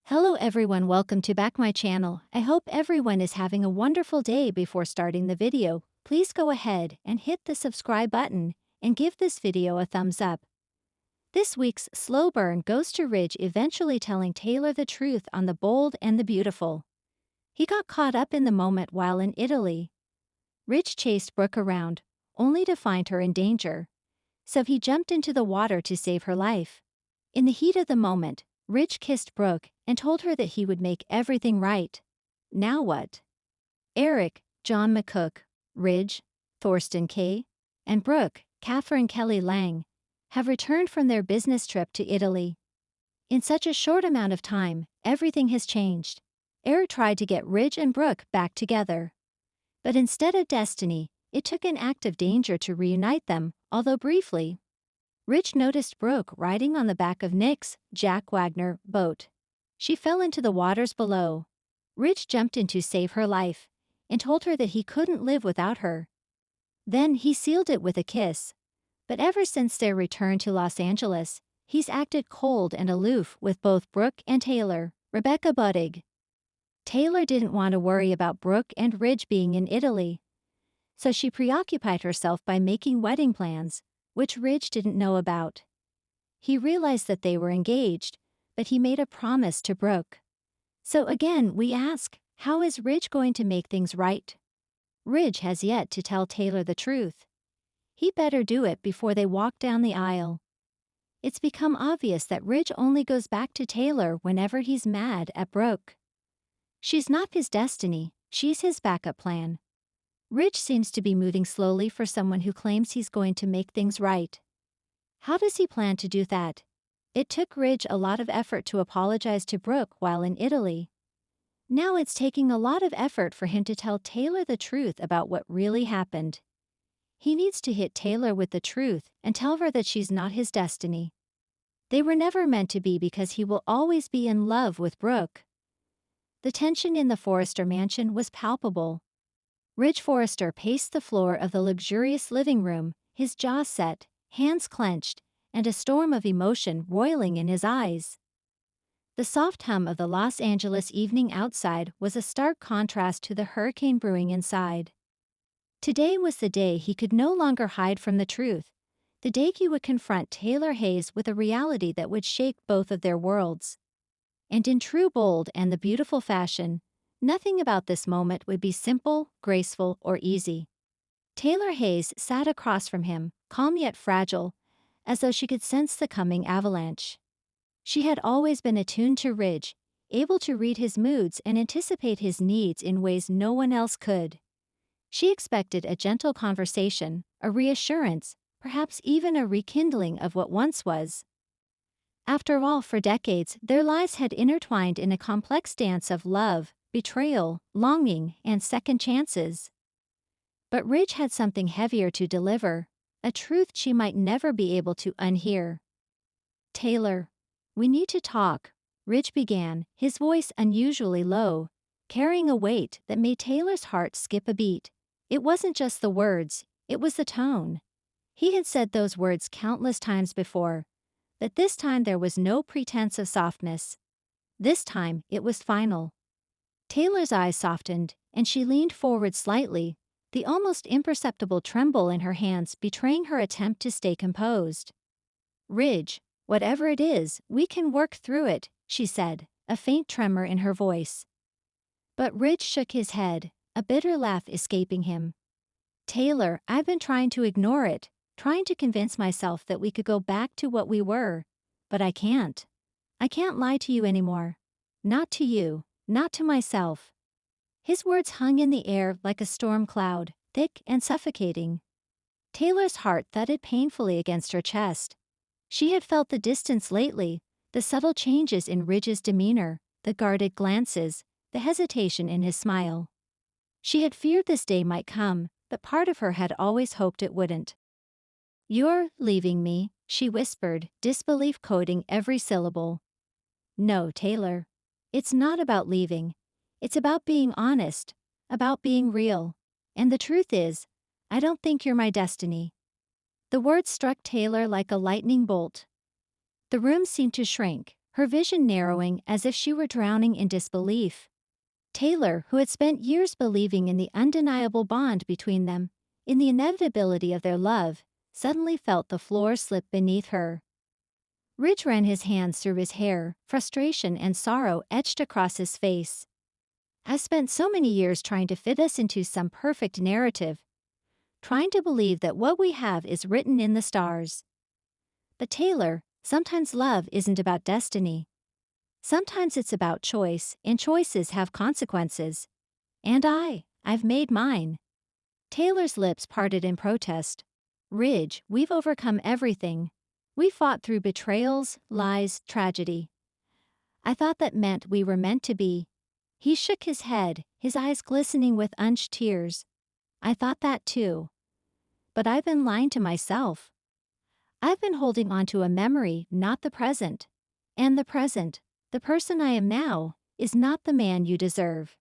Hello everyone, welcome to back my channel. I hope everyone is having a wonderful day. Before starting the video, please go ahead and hit the subscribe button and give this video a thumbs up. This week's slow burn goes to Ridge eventually telling Taylor the truth on the bold and the beautiful. He got caught up in the moment while in Italy. Ridge chased Brooke around, only to find her in danger. So he jumped into the water to save her life. In the heat of the moment, Ridge kissed Brooke and told her that he would make everything right. Now what? Eric, John McCook, Ridge, Thorsten K., and Brooke, Catherine Kelly Lang, have returned from their business trip to Italy. In such a short amount of time, everything has changed. Eric tried to get Ridge and Brooke back together. But instead of destiny, it took an act of danger to reunite them, although briefly. Ridge noticed Brooke riding on the back of Nick's, Jack Wagner, boat. She fell into the waters below. Ridge jumped in to save her life and told her that he couldn't live without her. Then he sealed it with a kiss. But ever since their return to Los Angeles, he's acted cold and aloof with both Brooke and Taylor. Rebecca Budig. Taylor didn't want to worry about Brooke and Ridge being in Italy, so she preoccupied herself by making wedding plans, which Ridge didn't know about. He realized that they were engaged, but he made a promise to Brooke. So again we ask, how is Ridge going to make things right? Ridge has yet to tell Taylor the truth. He better do it before they walk down the aisle. It's become obvious that Ridge only goes back to Taylor whenever he's mad at Brooke. She's not his destiny, she's his backup plan. Ridge seems to be moving slowly for someone who claims he's going to make things right. How does he plan to do that? It took Ridge a lot of effort to apologize to Brooke while in Italy. Now it's taking a lot of effort for him to tell Taylor the truth about what really happened. He needs to hit Taylor with the truth and tell her that she's not his destiny. They were never meant to be because he will always be in love with Brooke. The tension in the Forrester mansion was palpable. Ridge Forrester paced the floor of the luxurious living room, his jaw set, hands clenched, and a storm of emotion roiling in his eyes. The soft hum of the Los Angeles evening outside was a stark contrast to the hurricane brewing inside. Today was the day he could no longer hide from the truth, the day he would confront Taylor Hayes with a reality that would shake both of their worlds. And in true bold and the beautiful fashion, nothing about this moment would be simple, graceful, or easy. Taylor Hayes sat across from him, calm yet fragile, as though she could sense the coming avalanche. She had always been attuned to Ridge, able to read his moods and anticipate his needs in ways no one else could. She expected a gentle conversation, a reassurance, perhaps even a rekindling of what once was. After all, for decades, their lives had intertwined in a complex dance of love, betrayal, longing, and second chances. But Ridge had something heavier to deliver, a truth she might never be able to unhear. "Taylor, we need to talk," Ridge began, his voice unusually low, carrying a weight that made Taylor's heart skip a beat. It wasn't just the words, it was the tone. He had said those words countless times before, but this time there was no pretense of softness. This time it was final. Taylor's eyes softened, and she leaned forward slightly, the almost imperceptible tremble in her hands betraying her attempt to stay composed. "Ridge, whatever it is, we can work through it," she said, a faint tremor in her voice. But Ridge shook his head, a bitter laugh escaping him. "Taylor, I've been trying to ignore it, trying to convince myself that we could go back to what we were. But I can't. I can't lie to you anymore. Not to you, not to myself." His words hung in the air like a storm cloud, thick and suffocating. Taylor's heart thudded painfully against her chest. She had felt the distance lately, the subtle changes in Ridge's demeanor, the guarded glances, the hesitation in his smile. She had feared this day might come, but part of her had always hoped it wouldn't. "You're leaving me," she whispered, disbelief coating every syllable. "No, Taylor. It's not about leaving. It's about being honest, about being real. And the truth is, I don't think you're my destiny." The words struck Taylor like a lightning bolt. The room seemed to shrink, her vision narrowing as if she were drowning in disbelief. Taylor, who had spent years believing in the undeniable bond between them, in the inevitability of their love, suddenly felt the floor slip beneath her. Ridge ran his hands through his hair, frustration and sorrow etched across his face. "I've spent so many years trying to fit us into some perfect narrative, trying to believe that what we have is written in the stars. But Taylor, sometimes love isn't about destiny. Sometimes it's about choice, and choices have consequences. And I've made mine." Taylor's lips parted in protest. "Ridge, we've overcome everything. We fought through betrayals, lies, tragedy. I thought that meant we were meant to be." He shook his head, his eyes glistening with unshed tears. "I thought that too. But I've been lying to myself. I've been holding on to a memory, not the present. And the present, the person I am now, is not the man you deserve."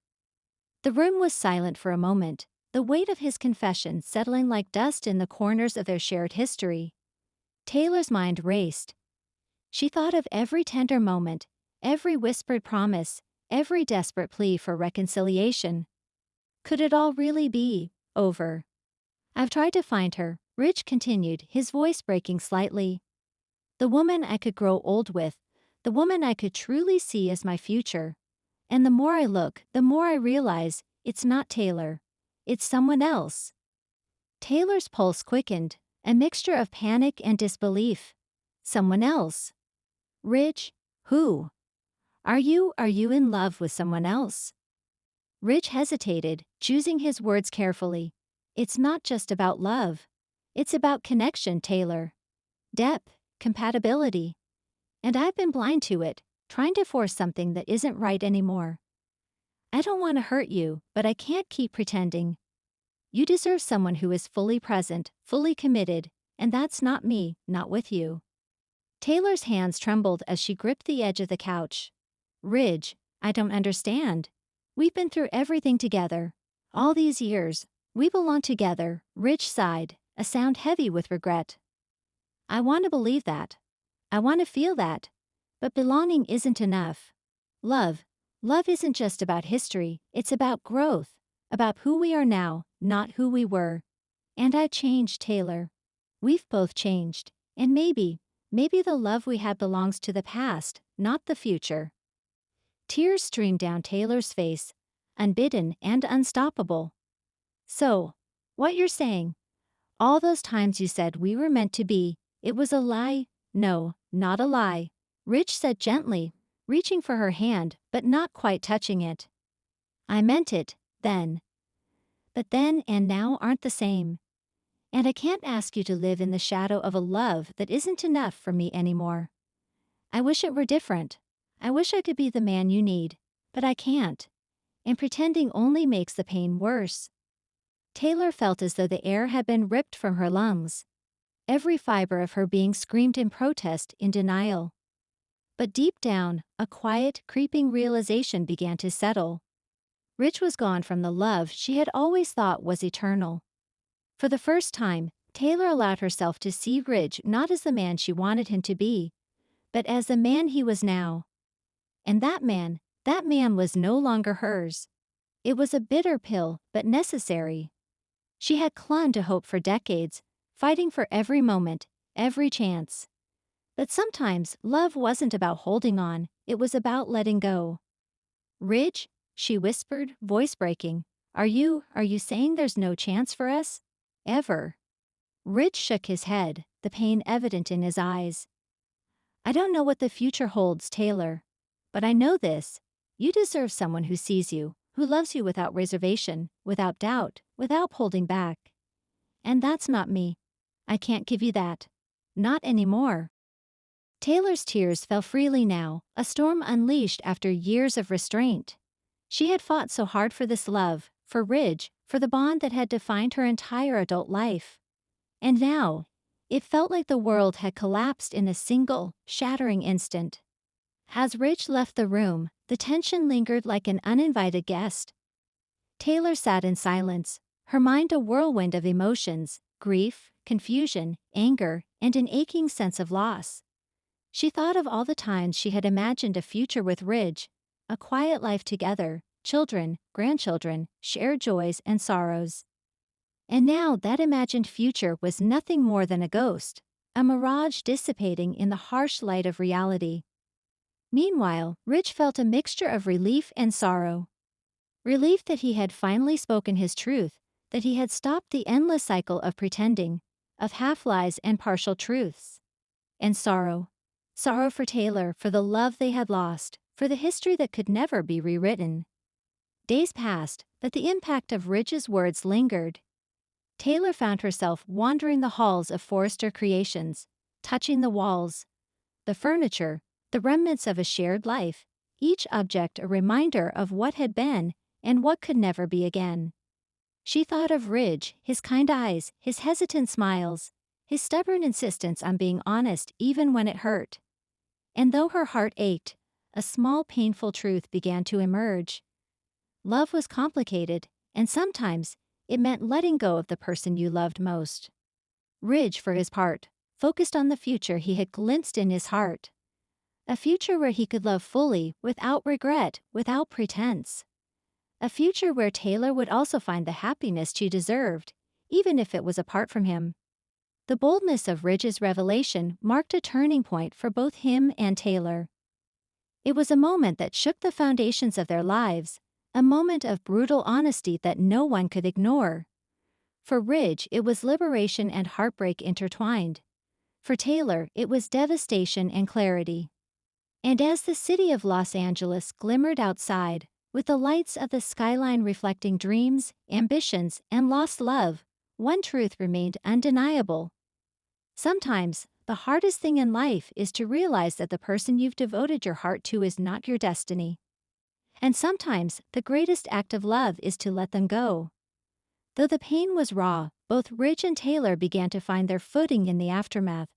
The room was silent for a moment, the weight of his confession settling like dust in the corners of their shared history. Taylor's mind raced. She thought of every tender moment, every whispered promise, every desperate plea for reconciliation. Could it all really be over? "I've tried to find her," Ridge continued, his voice breaking slightly. "The woman I could grow old with, the woman I could truly see as my future. And the more I look, the more I realize it's not Taylor. It's someone else." Taylor's pulse quickened, a mixture of panic and disbelief. "Someone else? Ridge, who? Are you in love with someone else?" Ridge hesitated, choosing his words carefully. "It's not just about love. It's about connection, Taylor. Depth, compatibility. And I've been blind to it, trying to force something that isn't right anymore. I don't want to hurt you, but I can't keep pretending. You deserve someone who is fully present, fully committed, and that's not me, not with you." Taylor's hands trembled as she gripped the edge of the couch. "Ridge, I don't understand. We've been through everything together. All these years, we belong together." Ridge sighed, a sound heavy with regret. "I want to believe that. I want to feel that. But belonging isn't enough. Love isn't just about history, it's about growth, about who we are now, not who we were. And I changed, Taylor. We've both changed. And maybe the love we had belongs to the past, not the future." Tears streamed down Taylor's face, unbidden and unstoppable. "So, what you're saying, all those times you said we were meant to be, it was a lie?" "No, not a lie," Ridge said gently, reaching for her hand but not quite touching it. "I meant it, then. But then and now aren't the same. And I can't ask you to live in the shadow of a love that isn't enough for me anymore. I wish it were different. I wish I could be the man you need, but I can't. And pretending only makes the pain worse." Taylor felt as though the air had been ripped from her lungs. Every fiber of her being screamed in protest, in denial. But deep down, a quiet, creeping realization began to settle. Ridge was gone from the love she had always thought was eternal. For the first time, Taylor allowed herself to see Ridge not as the man she wanted him to be, but as the man he was now. And that man was no longer hers. It was a bitter pill, but necessary. She had clung to hope for decades, fighting for every moment, every chance. But sometimes love wasn't about holding on, it was about letting go. "Ridge," she whispered, voice breaking, Are you saying there's no chance for us? Ever?" Ridge shook his head, the pain evident in his eyes. "I don't know what the future holds, Taylor. But I know this. You deserve someone who sees you, who loves you without reservation, without doubt, without holding back. And that's not me. I can't give you that. Not anymore." Taylor's tears fell freely now, a storm unleashed after years of restraint. She had fought so hard for this love, for Ridge, for the bond that had defined her entire adult life. And now, it felt like the world had collapsed in a single, shattering instant. As Ridge left the room, the tension lingered like an uninvited guest. Taylor sat in silence, her mind a whirlwind of emotions, grief, confusion, anger, and an aching sense of loss. She thought of all the times she had imagined a future with Ridge, a quiet life together, children, grandchildren, shared joys and sorrows. And now that imagined future was nothing more than a ghost, a mirage dissipating in the harsh light of reality. Meanwhile, Ridge felt a mixture of relief and sorrow. Relief that he had finally spoken his truth, that he had stopped the endless cycle of pretending, of half-lies and partial truths. And sorrow. Sorrow for Taylor, for the love they had lost, for the history that could never be rewritten. Days passed, but the impact of Ridge's words lingered. Taylor found herself wandering the halls of Forrester Creations, touching the walls, the furniture, the remnants of a shared life, each object a reminder of what had been and what could never be again. She thought of Ridge, his kind eyes, his hesitant smiles, his stubborn insistence on being honest even when it hurt. And though her heart ached, a small painful truth began to emerge. Love was complicated, and sometimes it meant letting go of the person you loved most. Ridge, for his part, focused on the future he had glimpsed in his heart. A future where he could love fully, without regret, without pretense. A future where Taylor would also find the happiness she deserved, even if it was apart from him. The boldness of Ridge's revelation marked a turning point for both him and Taylor. It was a moment that shook the foundations of their lives, a moment of brutal honesty that no one could ignore. For Ridge, it was liberation and heartbreak intertwined. For Taylor, it was devastation and clarity. And as the city of Los Angeles glimmered outside, with the lights of the skyline reflecting dreams, ambitions, and lost love, one truth remained undeniable. Sometimes, the hardest thing in life is to realize that the person you've devoted your heart to is not your destiny. And sometimes, the greatest act of love is to let them go. Though the pain was raw, both Ridge and Taylor began to find their footing in the aftermath.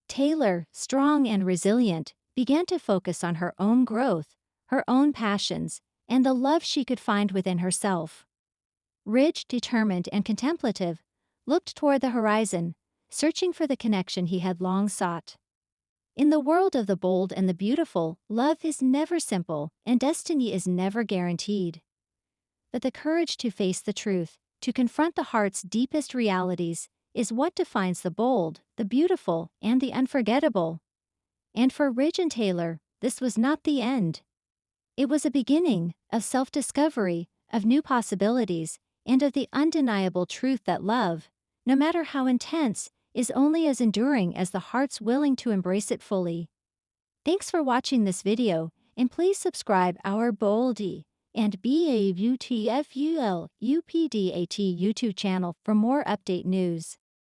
Taylor, strong and resilient, began to focus on her own growth, her own passions, and the love she could find within herself. Ridge, determined and contemplative, looked toward the horizon, searching for the connection he had long sought. In the world of the bold and the beautiful, love is never simple and destiny is never guaranteed. But the courage to face the truth, to confront the heart's deepest realities, is what defines the bold, the beautiful, and the unforgettable. And for Ridge and Taylor, this was not the end. It was a beginning of self-discovery, of new possibilities, and of the undeniable truth that love, no matter how intense, is only as enduring as the heart's willing to embrace it fully. Thanks for watching this video, and please subscribe our Boldy and BAUTFUL UPDAT YouTube channel for more update news.